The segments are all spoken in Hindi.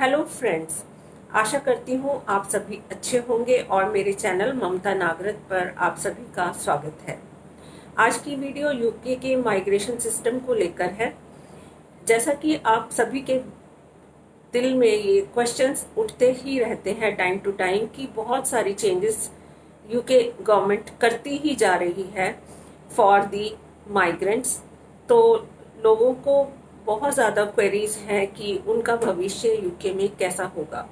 हेलो फ्रेंड्स, आशा करती हूँ आप सभी अच्छे होंगे और मेरे चैनल ममता नागरथ पर आप सभी का स्वागत है। आज की वीडियो यूके के माइग्रेशन सिस्टम को लेकर है। जैसा कि आप सभी के दिल में ये क्वेश्चंस उठते ही रहते हैं टाइम टू टाइम कि बहुत सारी चेंजेस यूके गवर्नमेंट करती ही जा रही है फॉर दी माइग्रेंट्स। तो लोगों को बहुत ज़्यादा क्वेरीज हैं कि उनका भविष्य यूके में कैसा होगा।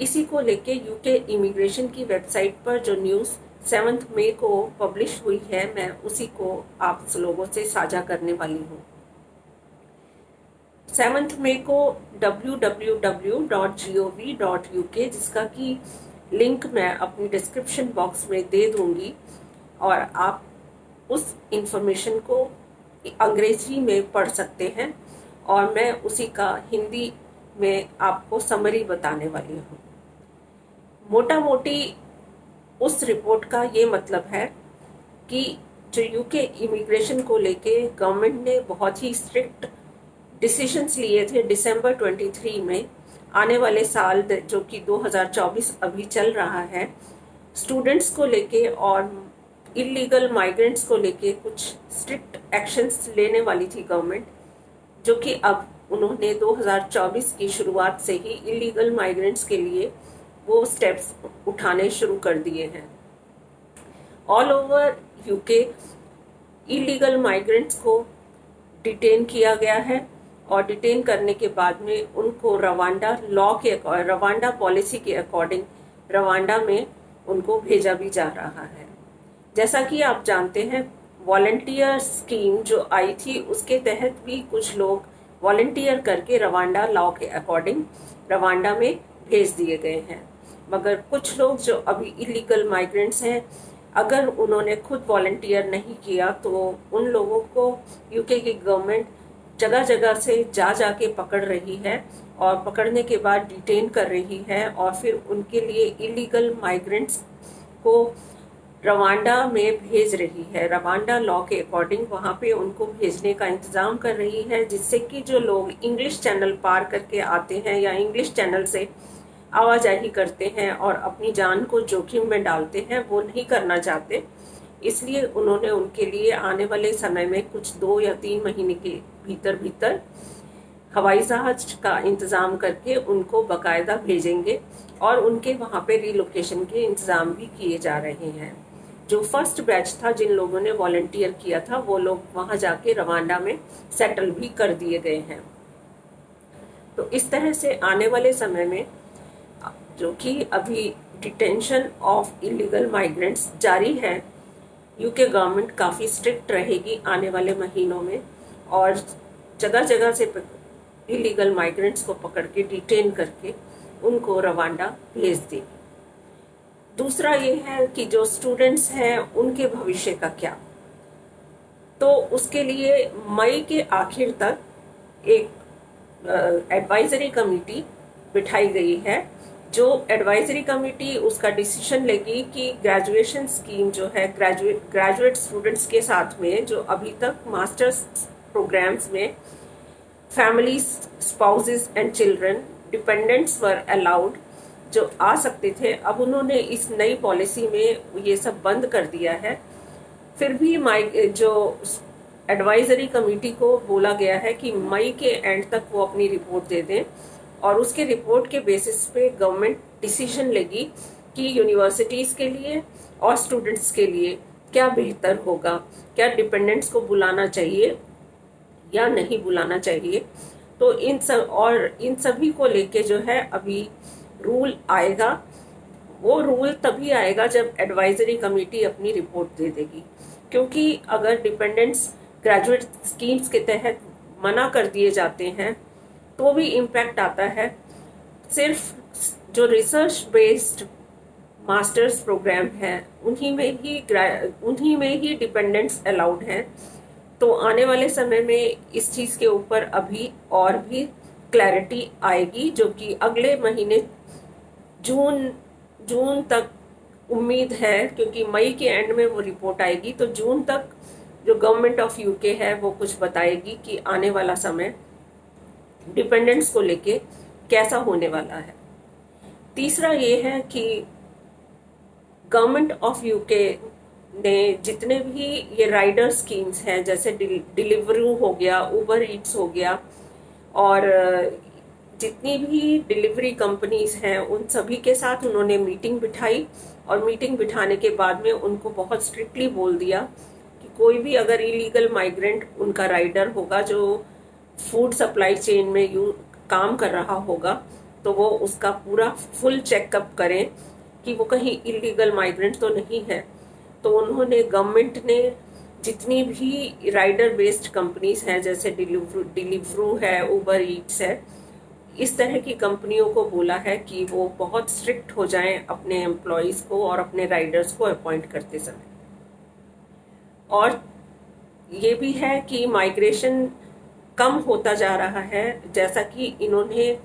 इसी को लेके यूके इमिग्रेशन की वेबसाइट पर जो न्यूज़ 7 मई को पब्लिश हुई है, मैं उसी को आप लोगों से साझा करने वाली हूँ। 7 मई को www.gov.uk, जिसका कि लिंक मैं अपनी डिस्क्रिप्शन बॉक्स में दे दूंगी, और आप उस इंफॉर्मेशन को अंग्रेजी में पढ़ सकते हैं और मैं उसी का हिंदी में आपको समरी बताने वाली हूँ। मोटा मोटी उस रिपोर्ट का ये मतलब है कि जो यूके इमिग्रेशन को लेके गवर्नमेंट ने बहुत ही स्ट्रिक्ट डिसीजंस लिए थे दिसंबर 23 में, आने वाले साल जो कि 2024 अभी चल रहा है, स्टूडेंट्स को लेके और इलीगल माइग्रेंट्स को लेके कुछ स्ट्रिक्ट एक्शंस लेने वाली थी गवर्नमेंट, जो कि अब उन्होंने 2024 की शुरुआत से ही इलीगल माइग्रेंट्स के लिए वो स्टेप्स उठाने शुरू कर दिए हैं। All over UK illegal migrants को डिटेन किया गया है और डिटेन करने के बाद में उनको रवांडा पॉलिसी के अकॉर्डिंग रवांडा में उनको भेजा भी जा रहा है। जैसा कि आप जानते हैं, वॉलंटियर स्कीम जो आई थी उसके तहत भी कुछ लोग वॉलंटियर करके रवांडा लॉ के अकॉर्डिंग रवांडा में भेज दिए गए हैं। मगर कुछ लोग जो अभी इलीगल माइग्रेंट्स हैं, अगर उन्होंने खुद वॉलंटियर नहीं किया तो उन लोगों को यूके की गवर्नमेंट जगह जगह से जा के पकड़ रही है और पकड़ने के बाद डिटेन कर रही है और फिर उनके लिए इलीगल माइग्रेंट्स को रवांडा में भेज रही है। रवांडा लॉ के अकॉर्डिंग वहाँ पे उनको भेजने का इंतज़ाम कर रही है, जिससे कि जो लोग इंग्लिश चैनल पार करके आते हैं या इंग्लिश चैनल से आवाजाही करते हैं और अपनी जान को जोखिम में डालते हैं, वो नहीं करना चाहते। इसलिए उन्होंने उनके लिए आने वाले समय में कुछ 2 या 3 महीने के भीतर हवाई जहाज का इंतज़ाम करके उनको बाकायदा भेजेंगे और उनके वहाँ पे रिलोकेशन के इंतज़ाम भी किए जा रहे हैं। जो फर्स्ट बैच था, जिन लोगों ने वॉलंटियर किया था, वो लोग वहाँ जाके रवांडा में सेटल भी कर दिए गए हैं। तो इस तरह से आने वाले समय में जो कि अभी डिटेंशन ऑफ इलीगल माइग्रेंट्स जारी है, यूके गवर्नमेंट काफ़ी स्ट्रिक्ट रहेगी आने वाले महीनों में और जगह जगह से इलीगल माइग्रेंट्स को पकड़ के डिटेन करके उनको रवांडा भेज देगी। दूसरा ये है कि जो स्टूडेंट्स हैं उनके भविष्य का क्या, तो उसके लिए मई के आखिर तक एक एडवाइजरी कमेटी बिठाई गई है। जो एडवाइजरी कमेटी उसका डिसीजन लेगी कि ग्रेजुएशन स्कीम जो है ग्रेजुएट स्टूडेंट्स के साथ में, जो अभी तक मास्टर्स प्रोग्राम्स में families, spouses and children, dependents were allowed, जो आ सकते थे, अब उन्होंने इस नई पॉलिसी में ये सब बंद कर दिया है। फिर भी जो एडवाइजरी कमेटी को बोला गया है कि मई के एंड तक वो अपनी रिपोर्ट दे दें और उसके रिपोर्ट के बेसिस पे गवर्नमेंट डिसीजन लेगी कि यूनिवर्सिटीज़ के लिए और स्टूडेंट्स के लिए क्या बेहतर होगा, क्या डिपेंडेंट्स को बुलाना चाहिए या नहीं बुलाना चाहिए। तो इन सभी को लेके जो है अभी रूल आएगा। वो रूल तभी आएगा जब एडवाइजरी कमेटी अपनी रिपोर्ट दे देगी, क्योंकि अगर डिपेंडेंट्स ग्रेजुएट स्कीम्स के तहत मना कर दिए जाते हैं तो भी इम्पैक्ट आता है। सिर्फ जो रिसर्च बेस्ड मास्टर्स प्रोग्राम है उन्हीं में ही डिपेंडेंट्स अलाउड हैं। तो आने वाले समय में इस चीज़ के ऊपर अभी और भी क्लैरिटी आएगी, जो कि अगले महीने जून तक उम्मीद है, क्योंकि मई के एंड में वो रिपोर्ट आएगी। तो जून तक जो गवर्नमेंट ऑफ यूके है वो कुछ बताएगी कि आने वाला समय डिपेंडेंट्स को लेके कैसा होने वाला है। तीसरा ये है कि गवर्नमेंट ऑफ यूके ने जितने भी ये राइडर स्कीम्स हैं, जैसे डिलीवरू हो गया, उबर ईट्स हो गया, और जितनी भी डिलीवरी कंपनीज हैं उन सभी के साथ उन्होंने मीटिंग बिठाई, और मीटिंग बिठाने के बाद में उनको बहुत स्ट्रिक्टली बोल दिया कि कोई भी अगर इलीगल माइग्रेंट उनका राइडर होगा जो फूड सप्लाई चेन में काम कर रहा होगा, तो वो उसका पूरा फुल चेकअप करें कि वो कहीं इलीगल माइग्रेंट तो नहीं है। तो उन्होंने, गवर्नमेंट ने जितनी भी राइडर बेस्ड कंपनीज हैं, जैसे डिलीवरू है, उबर ईट्स है, इस तरह की कंपनियों को बोला है कि वो बहुत स्ट्रिक्ट हो जाएं अपने एम्प्लॉयज़ को और अपने राइडर्स को अपॉइंट करते समय। और ये भी है कि माइग्रेशन कम होता जा रहा है, जैसा कि इन्होंने,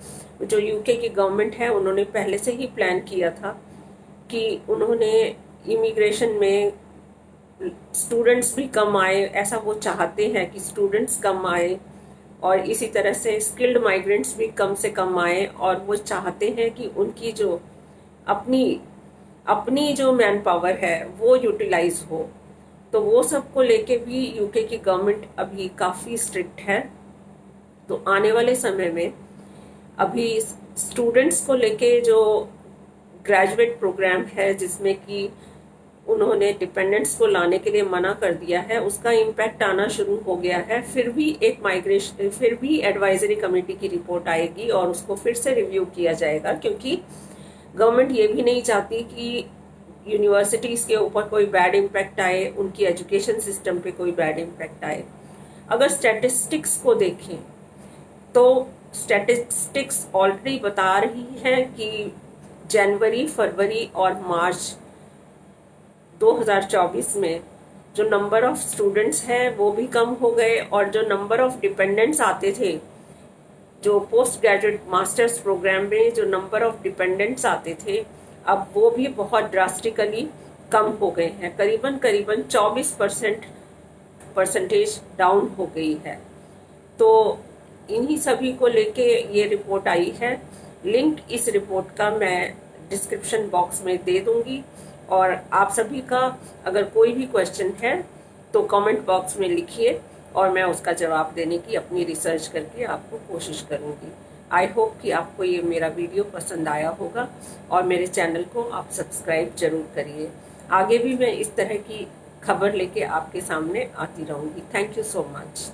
जो यूके की गवर्नमेंट है, उन्होंने पहले से ही प्लान किया था कि उन्होंने इमिग्रेशन में स्टूडेंट्स भी कम आए, ऐसा वो चाहते हैं कि स्टूडेंट्स कम आए, और इसी तरह से स्किल्ड माइग्रेंट्स भी कम से कम आए, और वो चाहते हैं कि उनकी जो अपनी जो मैन पावर है वो यूटिलाइज हो। तो वो सब को लेके भी यूके की गवर्नमेंट अभी काफ़ी स्ट्रिक्ट है। तो आने वाले समय में अभी स्टूडेंट्स को लेके जो ग्रेजुएट प्रोग्राम है, जिसमें कि उन्होंने डिपेंडेंट्स को लाने के लिए मना कर दिया है, उसका इम्पैक्ट आना शुरू हो गया है। फिर भी एडवाइजरी कमेटी की रिपोर्ट आएगी और उसको फिर से रिव्यू किया जाएगा, क्योंकि गवर्नमेंट ये भी नहीं चाहती कि यूनिवर्सिटीज के ऊपर कोई बैड इम्पैक्ट आए, उनकी एजुकेशन सिस्टम पे कोई बैड इम्पैक्ट आए। अगर स्टैटिस्टिक्स को देखें तो स्टैटिस्टिक्स ऑलरेडी बता रही है कि जनवरी, फरवरी और मार्च 2024 में जो नंबर ऑफ स्टूडेंट्स हैं वो भी कम हो गए, और जो नंबर ऑफ डिपेंडेंट्स आते थे, जो पोस्ट ग्रेजुएट मास्टर्स प्रोग्राम में जो नंबर ऑफ डिपेंडेंट्स आते थे, अब वो भी बहुत ड्रास्टिकली कम हो गए हैं। करीबन 24% डाउन हो गई है। तो इन्हीं सभी को लेके ये रिपोर्ट आई है। लिंक इस रिपोर्ट का मैं डिस्क्रिप्शन बॉक्स में दे दूंगी, और आप सभी का अगर कोई भी क्वेश्चन है तो कमेंट बॉक्स में लिखिए, और मैं उसका जवाब देने की अपनी रिसर्च करके आपको कोशिश करूंगी। आई होप कि आपको ये मेरा वीडियो पसंद आया होगा, और मेरे चैनल को आप सब्सक्राइब जरूर करिए। आगे भी मैं इस तरह की खबर लेके आपके सामने आती रहूंगी। Thank you so much.